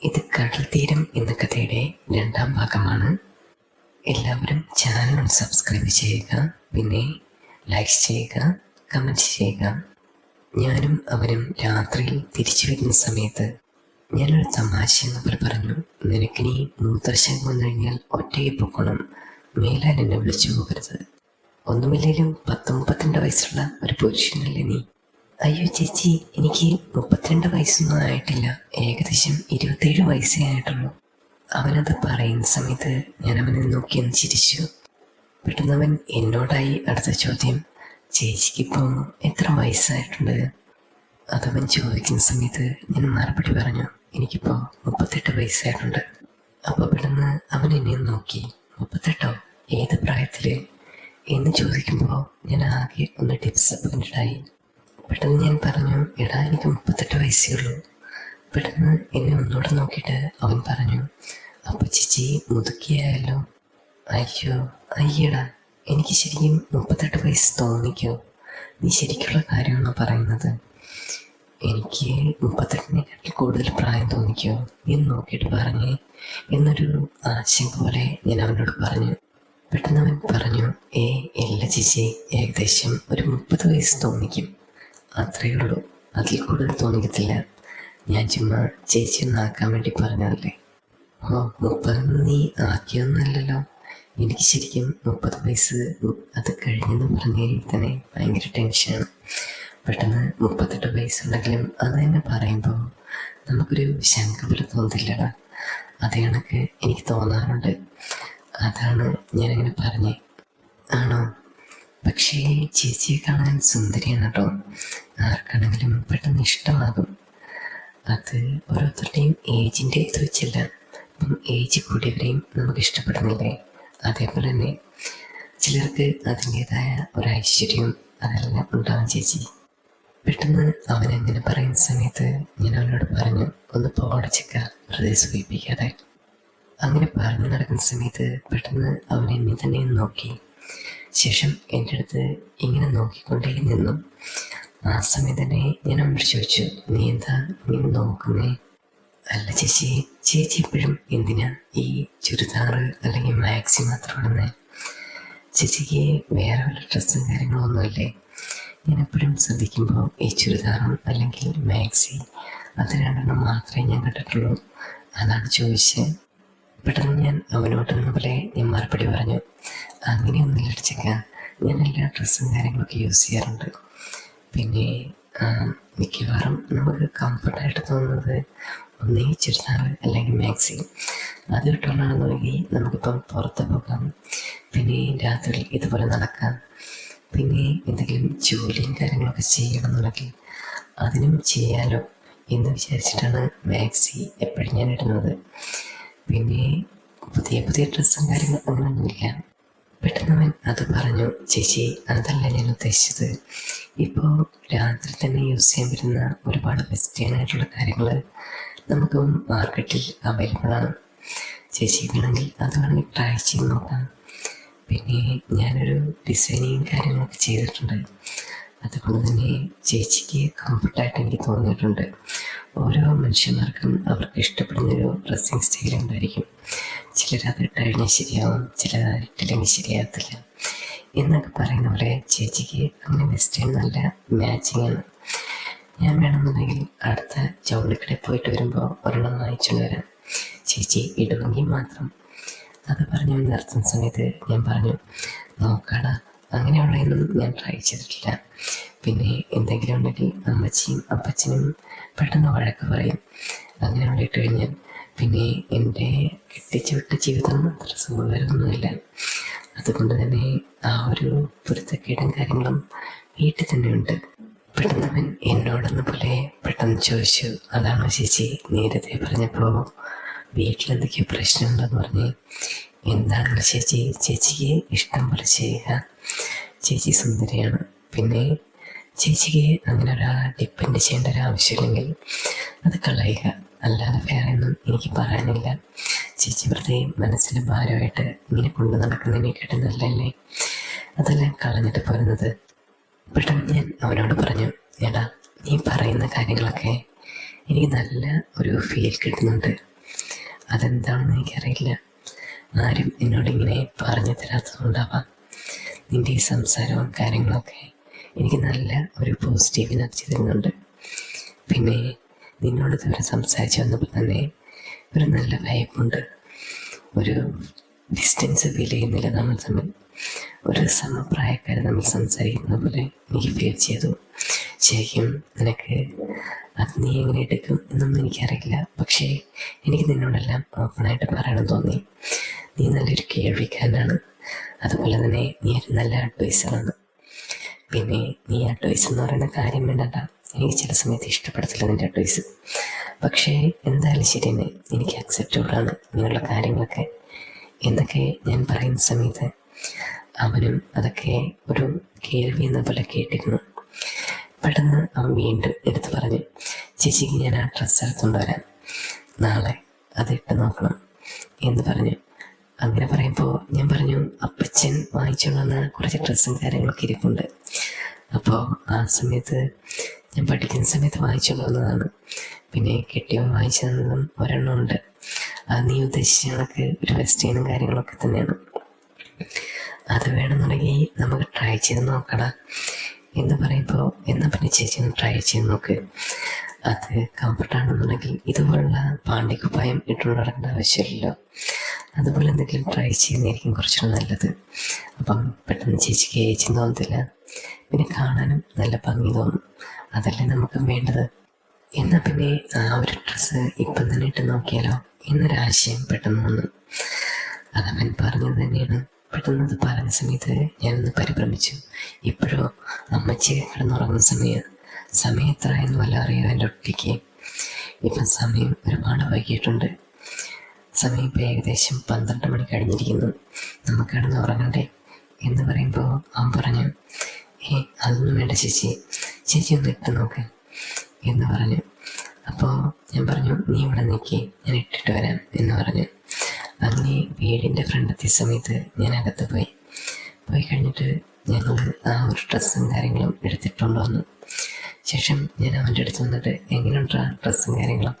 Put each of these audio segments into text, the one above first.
ഇത് കടൽ തീരം എന്ന കഥയുടെ രണ്ടാം ഭാഗമാണ്. എല്ലാവരും ചാനൽ സബ്സ്ക്രൈബ് ചെയ്യുക, പിന്നെ ലൈക്ക് ചെയ്യുക, കമൻറ്റ് ചെയ്യുക. ഞാനും അവനും രാത്രിയിൽ തിരിച്ചു വരുന്ന സമയത്ത് ഞാനൊരു തമാശ എന്നപോലെ പറഞ്ഞു, നിനക്കിനി മൂത്രശങ്കം വന്നു കഴിഞ്ഞാൽ ഒറ്റയ്ക്ക് പൊക്കണം, മേലാൽ എന്നെ വിളിച്ചു പോകരുത്. ഒന്നുമില്ലെങ്കിലും 32 വയസ്സുള്ള ഒരു പുരുഷനല്ലേ നീ. അയ്യോ ചേച്ചി, എനിക്ക് 32 വയസ്സൊന്നും ആയിട്ടില്ല, ഏകദേശം 27 വയസ്സേ ആയിട്ടുള്ളൂ. അവനത് പറയുന്ന സമയത്ത് ഞാൻ അവനെ നോക്കി ഒന്ന് ചിരിച്ചു. പെട്ടെന്ന് അവൻ എന്നോടായി അടുത്ത ചോദ്യം, ചേച്ചിക്കിപ്പോൾ എത്ര വയസ്സായിട്ടുണ്ട്? അതവൻ ചോദിക്കുന്ന സമയത്ത് ഞാൻ മറുപടി പറഞ്ഞു, എനിക്കിപ്പോൾ 38 വയസ്സായിട്ടുണ്ട്. അപ്പോൾ പെട്ടെന്ന് അവൻ എന്നെ നോക്കി, 38ഓ? ഏത് പ്രായത്തിൽ എന്ന് ചോദിക്കുമ്പോൾ ഞാൻ ആകെ ഒന്ന് ഡിസപ്പോയിൻറ്റഡായി. പെട്ടെന്ന് ഞാൻ പറഞ്ഞു, എടാ എനിക്ക് 38 വയസ്സേ ഉള്ളൂ. പെട്ടെന്ന് എന്നെ ഒന്നുകൂടെ നോക്കിയിട്ട് അവൻ പറഞ്ഞു, അപ്പോൾ ചേച്ചി മുതുക്കിയായല്ലോ. അയ്യടാ, എനിക്ക് ശരിക്കും 38 വയസ്സ് തോന്നിക്കോ? നീ ശരിക്കുള്ള കാര്യമാണോ പറയുന്നത്? എനിക്ക് 38-നേക്കാട്ടിൽ കൂടുതൽ പ്രായം തോന്നിക്കോ എന്ന് നോക്കിയിട്ട് പറഞ്ഞേ എന്നൊരു ആശങ്ക പോലെ ഞാൻ അവനോട് പറഞ്ഞു. പെട്ടെന്ന് അവൻ പറഞ്ഞു, ഇല്ല ചേച്ചി, ഏകദേശം ഒരു 30 വയസ്സ് തോന്നിക്കും, അത്രയേ ഉള്ളൂ, അതിൽ കൂടുതൽ തോന്നിക്കത്തില്ല. ഞാൻ ചുമ്മാ ചേച്ചി ഒന്ന് ആക്കാൻ വേണ്ടി പറഞ്ഞതല്ലേ. 30 നീ ആക്കിയൊന്നുമല്ലല്ലോ. എനിക്ക് ശരിക്കും 30 വയസ്സ് അത് കഴിഞ്ഞെന്ന് പറഞ്ഞു കഴിഞ്ഞാൽ തന്നെ ഭയങ്കര ടെൻഷനാണ്. പെട്ടെന്ന് 38 വയസ്സുണ്ടെങ്കിലും അത് തന്നെ പറയുമ്പോൾ നമുക്കൊരു ശങ്ക പോലെ തോന്നില്ലടാ. അതേ കണക്ക് എനിക്ക് തോന്നാറുണ്ട്. അതാണ് ഞാനങ്ങനെ പറഞ്ഞേ. ആണോ? പക്ഷേ ചേച്ചിയെ കാണാൻ സുന്ദരിയാണ് കേട്ടോ, ആർക്കാണെങ്കിലും പെട്ടെന്ന് ഇഷ്ടമാകും. അത് ഓരോരുത്തരുടെയും ഏജിൻ്റെ ഇത് വെച്ചില്ല. ഇപ്പം ഏജ് കൂടിയവരെയും നമുക്ക് ഇഷ്ടപ്പെടുന്നില്ലേ, അതേപോലെ തന്നെ ചിലർക്ക് അതിൻ്റേതായ ഒരു ഐശ്വര്യവും അതെല്ലാം ഉണ്ടാകും ചേച്ചി. പെട്ടെന്ന് അവനങ്ങനെ പറയുന്ന സമയത്ത് ഞാൻ അവനോട് പറഞ്ഞു, ഒന്ന് പോടച്ചക്ക, വെറുതെ സൂചിപ്പിക്കാതെ. അങ്ങനെ പറഞ്ഞു നടക്കുന്ന സമയത്ത് പെട്ടെന്ന് അവൻ എന്നെ തന്നെ നോക്കി. ശേഷം എൻ്റെ അടുത്ത് ഇങ്ങനെ നോക്കിക്കൊണ്ടേ നിന്നു. ആ സമയം തന്നെ ഞാൻ അവനോട് ചോദിച്ചു, നീ എന്താ നോക്കുന്നേ? അല്ല ചേച്ചി, ചേച്ചി എപ്പോഴും എന്തിനാ ഈ ചുരിദാറ് അല്ലെങ്കിൽ മാക്സി മാത്രം ഇടുന്നേ? ചേച്ചിക്ക് വേറെ വല്ല ഡ്രസ്സും കാര്യങ്ങളൊന്നുമില്ലേ? ഞാൻ എപ്പോഴും ശ്രദ്ധിക്കുമ്പോൾ ഈ ചുരിദാറും അല്ലെങ്കിൽ മാക്സി അത് രണ്ടെണ്ണം മാത്രമേ ഞാൻ കണ്ടിട്ടുള്ളൂ, അതാണ് ചോദിച്ചത്. പെട്ടെന്ന് ഞാൻ അവനോടെന്ന പോലെ ഞാൻ മറുപടി പറഞ്ഞു, അങ്ങനെയൊന്നുമില്ല അടിച്ചേക്കാം, ഞാൻ എല്ലാ ഡ്രസ്സും കാര്യങ്ങളൊക്കെ യൂസ് ചെയ്യാറുണ്ട്. പിന്നെ മിക്കവാറും നമുക്ക് കംഫർട്ടായിട്ട് തോന്നുന്നത് ഒന്നേ ചുരിദാർ അല്ലെങ്കിൽ മാക്സി, അത് ഇട്ടുകൊണ്ടാണെന്നുണ്ടെങ്കിൽ നമുക്കിപ്പം പുറത്ത് പോകാം, പിന്നെ രാത്രി ഇതുപോലെ നടക്കാം, പിന്നെ എന്തെങ്കിലും ജോലിയും കാര്യങ്ങളൊക്കെ ചെയ്യണമെന്നുണ്ടെങ്കിൽ അതിനും ചെയ്യാലോ എന്ന് വിചാരിച്ചിട്ടാണ് മാക്സി എപ്പോഴും ഞാൻ ഇടുന്നത്. പിന്നെ പുതിയ ഡ്രസ്സും കാര്യങ്ങളും അങ്ങനെയൊന്നുമില്ല. പെട്ടെന്ന് അവൻ അത് പറഞ്ഞു, ചേച്ചി അതല്ല ഞാൻ ഉദ്ദേശിച്ചത്, ഇപ്പോൾ രാത്രി തന്നെ യൂസ് ചെയ്യാൻ പറ്റുന്ന ഒരുപാട് വെസ്റ്റേൺ ആയിട്ടുള്ള കാര്യങ്ങൾ നമുക്ക് മാർക്കറ്റിൽ അവൈലബിൾ ആണ്. ചേച്ചി വേണമെങ്കിൽ അത് വേണമെങ്കിൽ ട്രൈ ചെയ്ത് നോക്കാം. പിന്നെ ഞാനൊരു ഡിസൈനിങ് കാര്യങ്ങളൊക്കെ ചെയ്തിട്ടുണ്ട്, അതുകൊണ്ട് തന്നെ ചേച്ചിക്ക് കംഫർട്ടായിട്ട് എനിക്ക് തോന്നിയിട്ടുണ്ട്. ഓരോ മനുഷ്യന്മാർക്കും അവർക്ക് ഇഷ്ടപ്പെടുന്നൊരു ഡ്രസ്സിങ് സ്റ്റൈൽ ഉണ്ടായിരിക്കും. ചിലരത് ഇട്ട് കഴിഞ്ഞാൽ ശരിയാവും, ചിലത് ഇട്ടില്ലെങ്കിൽ ശരിയാകത്തില്ല എന്നൊക്കെ പറയുന്ന പോലെ ചേച്ചിക്ക് അങ്ങനെ വെസ്റ്റേൺ നല്ല മാച്ചിങ് ആണ്. ഞാൻ വേണമെന്നുണ്ടെങ്കിൽ അടുത്ത ജൗളിക്കടയിൽ പോയിട്ട് വരുമ്പോൾ ഒരെണ്ണം വാങ്ങിച്ചുകൊണ്ട് വരാം, ചേച്ചി ഇടുമെങ്കിൽ മാത്രം. അത് പറഞ്ഞു നിർത്തുന്ന സമയത്ത് ഞാൻ പറഞ്ഞു, നോക്കാടാ, അങ്ങനെയുള്ളതൊന്നും ഞാൻ ട്രൈ ചെയ്തിട്ടില്ല. പിന്നെ എന്തെങ്കിലും ഉണ്ടെങ്കിൽ അമ്മച്ചിയും അപ്പച്ചനും പെട്ടെന്ന് വഴക്ക് പറയും, അങ്ങനെയുള്ള ഇട്ട് കഴിഞ്ഞാൽ. പിന്നെ എൻ്റെ കെട്ടിച്ചു വിട്ട ജീവിതം അത്ര സുഖകരമൊന്നുമില്ല, അതുകൊണ്ട് തന്നെ ആ ഒരു പൊരുത്തക്കേടും കാര്യങ്ങളും വീട്ടിൽ തന്നെയുണ്ട്. പെട്ടെന്ന് അവൻ എന്നോടെന്ന പോലെ പെട്ടെന്ന് ചോദിച്ചു, അതാണോ ചേച്ചി നേരത്തെ പറഞ്ഞപ്പോൾ വീട്ടിലെന്തൊക്കെയോ പ്രശ്നമുണ്ടെന്ന് പറഞ്ഞ്? എന്താണ് ചേച്ചി, ചേച്ചിക്ക് ഇഷ്ടം പോലെ ചെയ്യുക, ചേച്ചി സുന്ദരിയാണ്, പിന്നെ ചേച്ചിക്ക് അങ്ങനെ ഒരാളെ ഡിപ്പെൻഡ് ചെയ്യേണ്ട ഒരു ആവശ്യമില്ലെങ്കിൽ അത് കളയുക, അല്ലാതെ വേറെ ഒന്നും എനിക്ക് പറയാനില്ല. ചേച്ചി വെറുതെ മനസ്സിൽ ഭാരമായിട്ട് ഇങ്ങനെ കൊണ്ടു നടക്കുന്നതിനെക്കാട്ടും നല്ലല്ലേ അതെല്ലാം കളഞ്ഞിട്ട് പോരുന്നത്. പെട്ടെന്ന് ഞാൻ അവനോട് പറഞ്ഞു, എടാ നീ പറയുന്ന കാര്യങ്ങളൊക്കെ എനിക്ക് നല്ല ഒരു ഫീൽ കിട്ടുന്നുണ്ട്. അതെന്താണെന്ന് എനിക്കറിയില്ല. ആരും എന്നോടിങ്ങനെ പറഞ്ഞു തരാത്തതുകൊണ്ടാവാം. നിൻ്റെ ഈ സംസാരവും കാര്യങ്ങളൊക്കെ എനിക്ക് നല്ല ഒരു പോസിറ്റീവ് എനർജി തരുന്നുണ്ട്. പിന്നെ നിന്നോട് ഇതുവരെ സംസാരിച്ച് വന്നപ്പോൾ തന്നെ ഒരു നല്ല വൈബുണ്ട്. ഒരു ഡിസ്റ്റൻസ് ഫീൽ ചെയ്യുന്നില്ല നമ്മൾ തമ്മിൽ. ഒരു സമപ്രായക്കാർ തമ്മിൽ സംസാരിക്കുന്ന പോലെ എനിക്ക് ഫീൽ ചെയ്തു. ശരിക്കും നിനക്ക് അത് നീ എങ്ങനെ എടുക്കും എന്നൊന്നും എനിക്കറിയില്ല. പക്ഷേ എനിക്ക് നിന്നോടെല്ലാം ഓപ്പണായിട്ട് പറയണം തോന്നി. നീ നല്ലൊരു കേൾവിക്കാരനാണ്. അതുപോലെ തന്നെ നീ ഒരു നല്ല അഡ്വൈസറാണ്. പിന്നെ നീ അഡ്വൈസ് എന്ന് പറയുന്ന കാര്യം വേണ്ടണ്ട. എനിക്ക് ചില സമയത്ത് ഇഷ്ടപ്പെടത്തില്ല നിൻ്റെ അഡ്വൈസ്. പക്ഷേ എന്തായാലും ശരി തന്നെ എനിക്ക് അക്സെപ്റ്റബിളാണ് ഇങ്ങനെയുള്ള കാര്യങ്ങളൊക്കെ എന്നൊക്കെ ഞാൻ പറയുന്ന സമയത്ത് അവനും അതൊക്കെ ഒരു കേൾവി എന്ന പോലെ കേട്ടിരുന്നു. പെട്ടെന്ന് അവൻ വീണ്ടും എടുത്ത് പറഞ്ഞു, ചേച്ചിക്ക് ഞാൻ ആ ഡ്രസ്സ് എടുത്തുകൊണ്ട് വരാം, നാളെ അതിട്ട് നോക്കണം എന്ന് പറഞ്ഞു. അങ്ങനെ പറയുമ്പോൾ ഞാൻ പറഞ്ഞു, അപ്പച്ചൻ വാങ്ങിച്ചുകൊണ്ടുവന്ന കുറച്ച് ഡ്രസ്സും കാര്യങ്ങളൊക്കെ ഇരിപ്പുണ്ട്. അപ്പോൾ ആ സമയത്ത് ഞാൻ പഠിക്കുന്ന സമയത്ത് വാങ്ങിച്ചുകൊണ്ട് വന്നതാണ്. പിന്നെ കെട്ടിയവൻ വാങ്ങിച്ചു തന്നതും ഒരെണ്ണമുണ്ട്. അത് നീ ഉദ്ദേശിച്ച കണക്ക് ഒരു വെസ്റ്റേണും കാര്യങ്ങളൊക്കെ തന്നെയാണ്. അത് വേണമെന്നുണ്ടെങ്കിൽ നമുക്ക് ട്രൈ ചെയ്ത് നോക്കടാ എന്ന് പറയുമ്പോൾ, എന്നാൽ പിന്നെ ചേച്ചി ഒന്ന് ട്രൈ ചെയ്ത് നോക്ക്. അത് കംഫർട്ടാണെന്നുണ്ടെങ്കിൽ ഇതുപോലുള്ള പാണ്ടിക്കുപ്പായം ഇട്ടുകൊണ്ട് നടക്കേണ്ട ആവശ്യമില്ലല്ലോ. അതുപോലെ എന്തെങ്കിലും ട്രൈ ചെയ്യുന്നതായിരിക്കും കുറച്ചുകൂടെ നല്ലത്. അപ്പം പെട്ടെന്ന് ചേച്ചിക്ക് ഏച്ചും തോന്നത്തില്ല, പിന്നെ കാണാനും നല്ല ഭംഗി തോന്നും. അതല്ലേ നമുക്ക് വേണ്ടത്. എന്നാൽ പിന്നെ ആ ഒരു ഡ്രസ്സ് ഇപ്പം തന്നെ ഇട്ട് നോക്കിയാലോ എന്നൊരാശയം പെട്ടെന്ന് വന്നു. അതവൻ പറഞ്ഞത് തന്നെയാണ്. പെട്ടെന്ന് അത് പറഞ്ഞ സമയത്ത് ഞാനൊന്ന് പരിഭ്രമിച്ചു. ഇപ്പോഴോ അമ്മച്ചി കിടന്നുറങ്ങുന്ന സമയം എത്ര എന്ന് വല്ല അറിയാം എൻ്റെ ഒട്ടിക്ക്. ഇപ്പം സമയം ഒരുപാട് വൈകിട്ടുണ്ട്. സമയം ഇപ്പം ഏകദേശം 12 മണി കഴിഞ്ഞിരിക്കുന്നു. നമുക്ക് കിടന്ന് ഉറങ്ങണ്ടേ എന്ന് പറയുമ്പോൾ അവൻ പറഞ്ഞു, അതൊന്നും വേണ്ട ചേച്ചി ഒന്ന് ഇട്ട് നോക്ക് എന്ന് പറഞ്ഞു. അപ്പോൾ ഞാൻ പറഞ്ഞു, നീ ഇവിടെ നിൽക്കി, ഞാൻ ഇട്ടിട്ട് വരാം എന്ന് പറഞ്ഞു. അങ്ങനെ വീടിൻ്റെ ഫ്രണ്ടെത്തിയ സമയത്ത് ഞാൻ അകത്ത് പോയി കഴിഞ്ഞിട്ട് ഞങ്ങൾ ആ ഒരു ഡ്രസ്സും കാര്യങ്ങളും എടുത്തിട്ടുണ്ട് വന്നു. ശേഷം ഞാൻ അവൻ്റെ അടുത്ത് വന്നിട്ട്, എങ്ങനെയുണ്ട് ആ ഡ്രസ്സും കാര്യങ്ങളും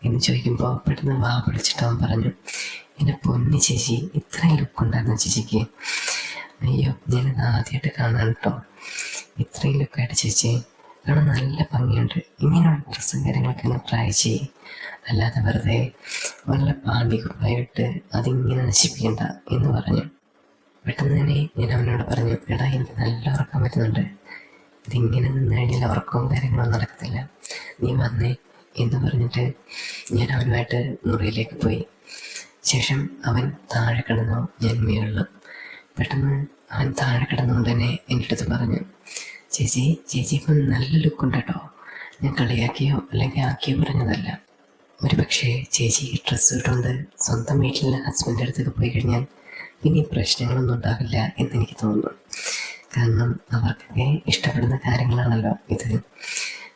എന്ന് ചോദിക്കുമ്പോൾ പെട്ടെന്ന് വാ പൊളിച്ചിട്ട് അവൻ പറഞ്ഞു, എൻ്റെ പൊന്നി ചേച്ചി, ഇത്രയും ലുക്കുണ്ടായിരുന്നു ചേച്ചിക്ക്. അയ്യോ, ഞാനിത് ആദ്യമായിട്ട് കാണാൻ കേട്ടോ, ഇത്രയും ലുക്കായിട്ട് ചേച്ചി കാണാൻ നല്ല ഭംഗിയുണ്ട്. ഇങ്ങനെയുള്ള ഡ്രസ്സും കാര്യങ്ങളൊക്കെ ഒന്ന് ട്രൈ ചെയ്യും, അല്ലാതെ വെറുതെ വല്ല പാണ്ടിക്കുപ്പായിട്ട് അതിങ്ങനെ നശിപ്പിക്കണ്ട എന്ന് പറഞ്ഞു. പെട്ടെന്ന് തന്നെ ഞാൻ അവനോട് പറഞ്ഞു, എടാ എനിക്ക് നല്ല ഉറക്കം പറ്റുന്നുണ്ട്, ഇതിങ്ങനെ നിന്ന് കഴിഞ്ഞാൽ ഉറക്കവും കാര്യങ്ങളും നടക്കത്തില്ല, നീ വന്നേ എന്ന് പറഞ്ഞിട്ട് ഞാൻ അവനുമായിട്ട് മുറിയിലേക്ക് പോയി. ശേഷം അവൻ താഴെ കിടന്നു, ഞാൻ മുകളിലും. പെട്ടെന്ന് അവൻ താഴെ കിടന്നുകൊണ്ട് തന്നെ എൻ്റെ അടുത്ത് പറഞ്ഞു, ചേച്ചി ഇപ്പം നല്ല ലുക്കുണ്ട് കേട്ടോ, ഞാൻ കളിയാക്കിയോ അല്ലെങ്കിൽ ആക്കിയോ പറഞ്ഞതല്ല. ഒരു പക്ഷേ ചേച്ചി ഡ്രസ്സ് ഇട്ടുകൊണ്ട് സ്വന്തം വീട്ടിൽ ഹസ്ബൻഡിൻ്റെ അടുത്തൊക്കെ പോയി കഴിഞ്ഞാൽ പിന്നെ പ്രശ്നങ്ങളൊന്നും ഉണ്ടാവില്ല എന്നെനിക്ക് തോന്നുന്നു. കാരണം അവർക്കൊക്കെ ഇഷ്ടപ്പെടുന്ന കാര്യങ്ങളാണല്ലോ ഇത്.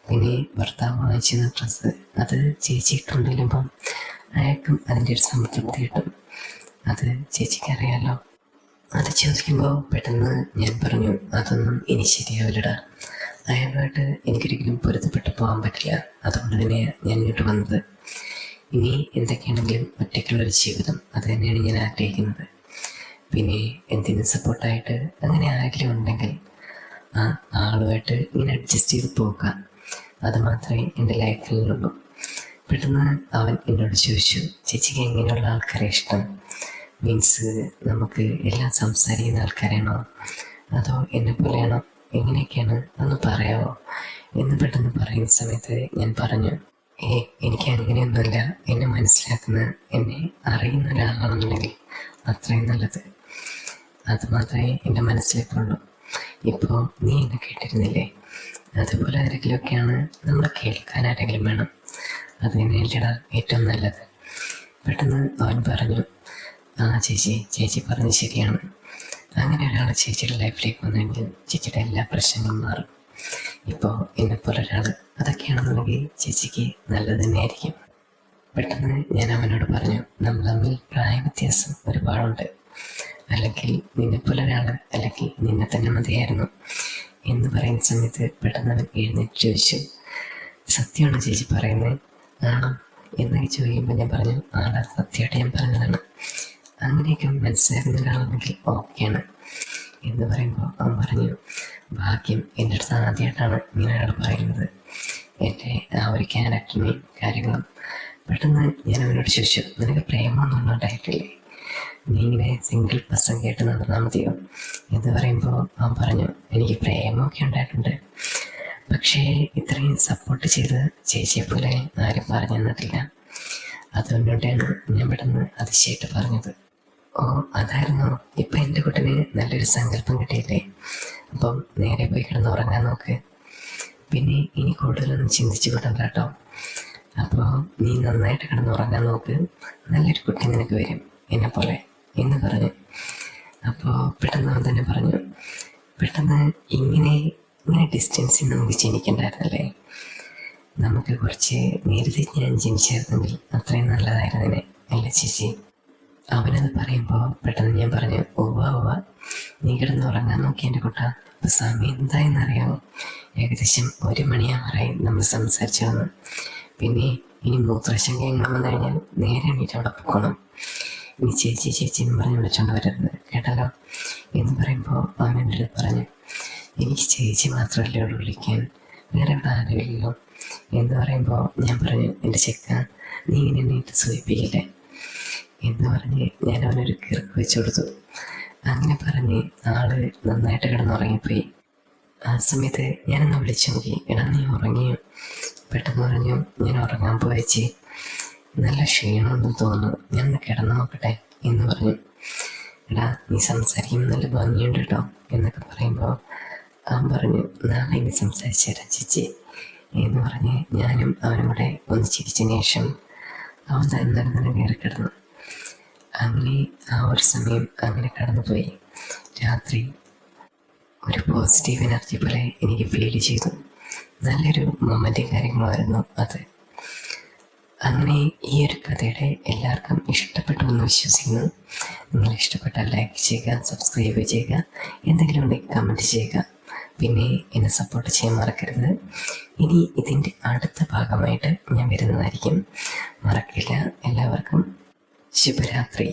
പിന്നെ ഭർത്താവ് വാങ്ങിച്ചിരുന്ന ഡ്രസ്സ് അത് ചേച്ചി ഇട്ടുകൊണ്ടിരുമ്പം അയാൾക്കും അതിൻ്റെ ഒരു സംതൃപ്തി കിട്ടും. അത് ചേച്ചിക്ക് അറിയാമല്ലോ. അത് ചോദിക്കുമ്പോൾ പെട്ടെന്ന് ഞാൻ പറഞ്ഞു, അതൊന്നും ഇനി ശരിയാവില്ലടാ, അയാളുമായിട്ട് എനിക്കൊരിക്കലും പൊരുത്തപ്പെട്ട് പോകാൻ പറ്റില്ല. അതുകൊണ്ട് തന്നെയാണ് ഞാൻ ഇങ്ങോട്ട് വന്നത്. ഇനി എന്തൊക്കെയാണെങ്കിലും ഒറ്റയ്ക്കുള്ളൊരു ജീവിതം അത് തന്നെയാണ് ഞാൻ ആഗ്രഹിക്കുന്നത്. പിന്നെ എന്തിനും സപ്പോർട്ടായിട്ട് അങ്ങനെ ആരെങ്കിലും ഉണ്ടെങ്കിൽ ആ ആളുമായിട്ട് ഇങ്ങനെ അഡ്ജസ്റ്റ് ചെയ്ത് പോകാം, അത് മാത്രമേ എൻ്റെ ലൈഫിലുള്ളൂ. പെട്ടെന്ന് അവൻ എന്നോട് ചോദിച്ചു, ചേച്ചിക്ക് എങ്ങനെയുള്ള ആൾക്കാരെ ഇഷ്ടം? മീൻസ് നമുക്ക് എല്ലാം സംസാരിക്കുന്ന ആൾക്കാരാണോ അതോ എന്നെ പോലെയാണോ, എങ്ങനെയൊക്കെയാണ് ഒന്ന് പറയാമോ എന്ന് പെട്ടെന്ന് പറയുന്ന സമയത്ത് ഞാൻ പറഞ്ഞു, എനിക്ക് അങ്ങനെയൊന്നുമില്ല, എന്നെ മനസ്സിലാക്കുന്ന എന്നെ അറിയുന്ന ഒരാളാണെന്നുണ്ടെങ്കിൽ അത്രയും നല്ലത്, അത് മാത്രമേ എൻ്റെ മനസ്സിലേക്കുള്ളൂ. ഇപ്പോൾ നീ എന്നെ കേട്ടിരുന്നില്ലേ, അതുപോലെ ആരെങ്കിലുമൊക്കെയാണ് നമ്മൾ കേൾക്കാൻ ആരെങ്കിലും വേണം, അത് തന്നെയല്ലേടാ ഏറ്റവും നല്ലത്. പെട്ടെന്ന് അവൻ പറഞ്ഞു, ആ ചേച്ചി പറഞ്ഞത് ശരിയാണ്, അങ്ങനെ ഒരാൾ ചേച്ചിയുടെ ലൈഫിലേക്ക് വന്നെങ്കിൽ ചേച്ചിയുടെ എല്ലാ പ്രശ്നങ്ങളും മാറും. ഇപ്പോൾ എന്നെപ്പോലെ ഒരാൾ അതൊക്കെയാണെന്നുണ്ടെങ്കിൽ ചേച്ചിക്ക് നല്ലത് തന്നെയായിരിക്കും. പെട്ടെന്ന് ഞാൻ അവനോട് പറഞ്ഞു, നമ്മൾ തമ്മിൽ പ്രായ വ്യത്യാസം ഒരുപാടുണ്ട്, അല്ലെങ്കിൽ നിന്നെപ്പോലെ ഒരാൾ അല്ലെങ്കിൽ നിന്നെ തന്നെ മതിയായിരുന്നു എന്ന് പറയുന്ന സമയത്ത് പെട്ടെന്ന് അവൻ എഴുന്നേറ്റ് ചോദിച്ചു, സത്യമാണ് ചേച്ചി പറയുന്നത്? ആണോ എന്നൊക്കെ ചോദിക്കുമ്പോൾ ഞാൻ പറഞ്ഞു ആടാ സത്യമായിട്ട് ഞാൻ പറഞ്ഞതാണ്, അങ്ങനെയൊക്കെ മനസ്സിലാക്കുന്ന ഒരാളാണെങ്കിൽ ഓക്കെയാണ് എന്ന് പറയുമ്പോൾ അവൻ പറഞ്ഞു ഭാഗ്യം, എൻ്റെ അടുത്ത് ആദ്യമായിട്ടാണ് ഇങ്ങനെ ഒരാൾ പറയുന്നത് എൻ്റെ ആ ഒരു ക്യാരക്ടറിനെയും കാര്യങ്ങളും. പെട്ടെന്ന് ഞാൻ അവനോട് ചോദിച്ചു, നിനക്ക് പ്രേമമൊന്നും ഉണ്ടായിട്ടില്ലേ, നീ ഇങ്ങനെ സിംഗിൾ പേഴ്സൺ കേട്ട് നടന്നാൽ മതിയോ എന്ന് പറയുമ്പോൾ അവൻ പറഞ്ഞു എനിക്ക് പ്രേമമൊക്കെ ഉണ്ടായിട്ടുണ്ട്, പക്ഷേ ഇത്രയും സപ്പോർട്ട് ചെയ്ത് ചേച്ചിയെ പോലെ ആരും പറഞ്ഞു തന്നിട്ടില്ല. അതുകൊണ്ടാണ് ഞാൻ പെട്ടെന്ന് അതിശയായിട്ട് പറഞ്ഞത്. ഓ അതായിരുന്നു, ഇപ്പം എൻ്റെ കുട്ടന് നല്ലൊരു സങ്കല്പം കിട്ടിയില്ലേ, അപ്പം നേരെ പോയി കിടന്ന് ഉറങ്ങാൻ നോക്ക്, പിന്നെ ഇനി കൂടുതലൊന്നും ചിന്തിച്ചു കൂട്ടണ്ട കേട്ടോ. അപ്പോൾ നീ നന്നായിട്ട് കിടന്ന് ഉറങ്ങാൻ നോക്ക്, നല്ലൊരു കുട്ടി നിനക്ക് വരും എന്നെ പോലെ എന്ന് പറഞ്ഞു. അപ്പോൾ പെട്ടെന്ന് അവൻ തന്നെ പറഞ്ഞു, പെട്ടെന്ന് ഇങ്ങനെ ഡിസ്റ്റൻസിൽ നമുക്ക് ജനിക്കണ്ടായിരുന്നല്ലേ, നമുക്ക് കുറച്ച് നേരത്തെ ഞാൻ ജനിച്ചായിരുന്നെങ്കിൽ അത്രയും നല്ലതായിരുന്നേനെ അല്ലേ ചേച്ചി. അവനത് പറയുമ്പോൾ പെട്ടെന്ന് ഞാൻ പറഞ്ഞു ഓവ നീ കിടന്ന് ഉറങ്ങാൻ നോക്കി എൻ്റെ കുട്ട. അപ്പോൾ സമയം എന്തായെന്നറിയാമോ, ഏകദേശം 1 മണിയാവാറായി നമ്മൾ സംസാരിച്ചു വന്നു. പിന്നെ ഇനി മൂത്രശങ്ക എങ്ങനെ വന്നു കഴിഞ്ഞാൽ നേരെ എണീറ്റ് അവിടെ പോകണം, ഇനി ചേച്ചി ചേച്ചി എന്ന് പറഞ്ഞ് വിളിച്ചോണ്ട് വരരുത് കേട്ടല്ലോ എന്ന് പറയുമ്പോൾ അവൻ എൻ്റെ അടുത്ത് പറഞ്ഞു എനിക്ക് ചേച്ചി മാത്രമല്ലേ ഉള്ളൂ വിളിക്കാൻ, വേറെ ഇവിടെ ആരുമില്ലല്ലോ എന്ന് പറയുമ്പോൾ ഞാൻ പറഞ്ഞു എൻ്റെ ചെക്ക നീ ഇങ്ങനെ എണീറ്റ് സൂചിപ്പിക്കില്ലേ എന്ന് പറഞ്ഞ് ഞാൻ അവനൊരു കിറുക്ക് വെച്ച് കൊടുത്തു. അങ്ങനെ പറഞ്ഞ് ആള് നന്നായിട്ട് കിടന്നുറങ്ങിപ്പോയി. ആ സമയത്ത് ഞാനൊന്ന് വിളിച്ചു നോക്കി, എടാ നീ ഉറങ്ങിയോ? പെട്ടെന്ന് പറഞ്ഞു ഞാൻ ഉറങ്ങാൻ പോയച്ചി, നല്ല ക്ഷീണമൊന്നും തോന്നുന്നു, ഞാൻ ഒന്ന് കിടന്നു നോക്കട്ടെ എന്ന് പറഞ്ഞു. എടാ നീ സംസാരിക്കുമ്പോൾ നല്ല ഭംഗിയുണ്ട് കേട്ടോ എന്നൊക്കെ പറയുമ്പോൾ അവൻ പറഞ്ഞു നാളെ ഇനി സംസാരിച്ചു തരാം ചേച്ചി എന്ന് പറഞ്ഞ് ഞാനും അവനും കൂടെ ഒന്ന് ചിരിച്ചതിന് ശേഷം അവൻ തന്നെ കയറി കിടന്നു. അങ്ങനെ ആ ഒരു സമയം അങ്ങനെ കടന്നുപോയി. രാത്രി ഒരു പോസിറ്റീവ് എനർജി പോലെ എനിക്ക് ഫീൽ ചെയ്തു, നല്ലൊരു മൊമെൻറ്റും കാര്യങ്ങളുമായിരുന്നു അത്. അങ്ങനെ ഈ ഒരു കഥയുടെ എല്ലാവർക്കും ഇഷ്ടപ്പെട്ടു എന്ന് വിശ്വസിക്കുന്നു. നിങ്ങൾ ഇഷ്ടപ്പെട്ടാൽ ലൈക്ക് ചെയ്യുക, സബ്സ്ക്രൈബ് ചെയ്യുക, എന്തെങ്കിലും ഉണ്ടെങ്കിൽ കമൻറ്റ് ചെയ്യുക, പിന്നെ എന്നെ സപ്പോർട്ട് ചെയ്യാൻ മറക്കരുത്. ഇനി ഇതിൻ്റെ അടുത്ത ഭാഗമായിട്ട് ഞാൻ വരുന്നതായിരിക്കും, മറക്കില്ല. എല്ലാവർക്കും ശുഭരാത്രി.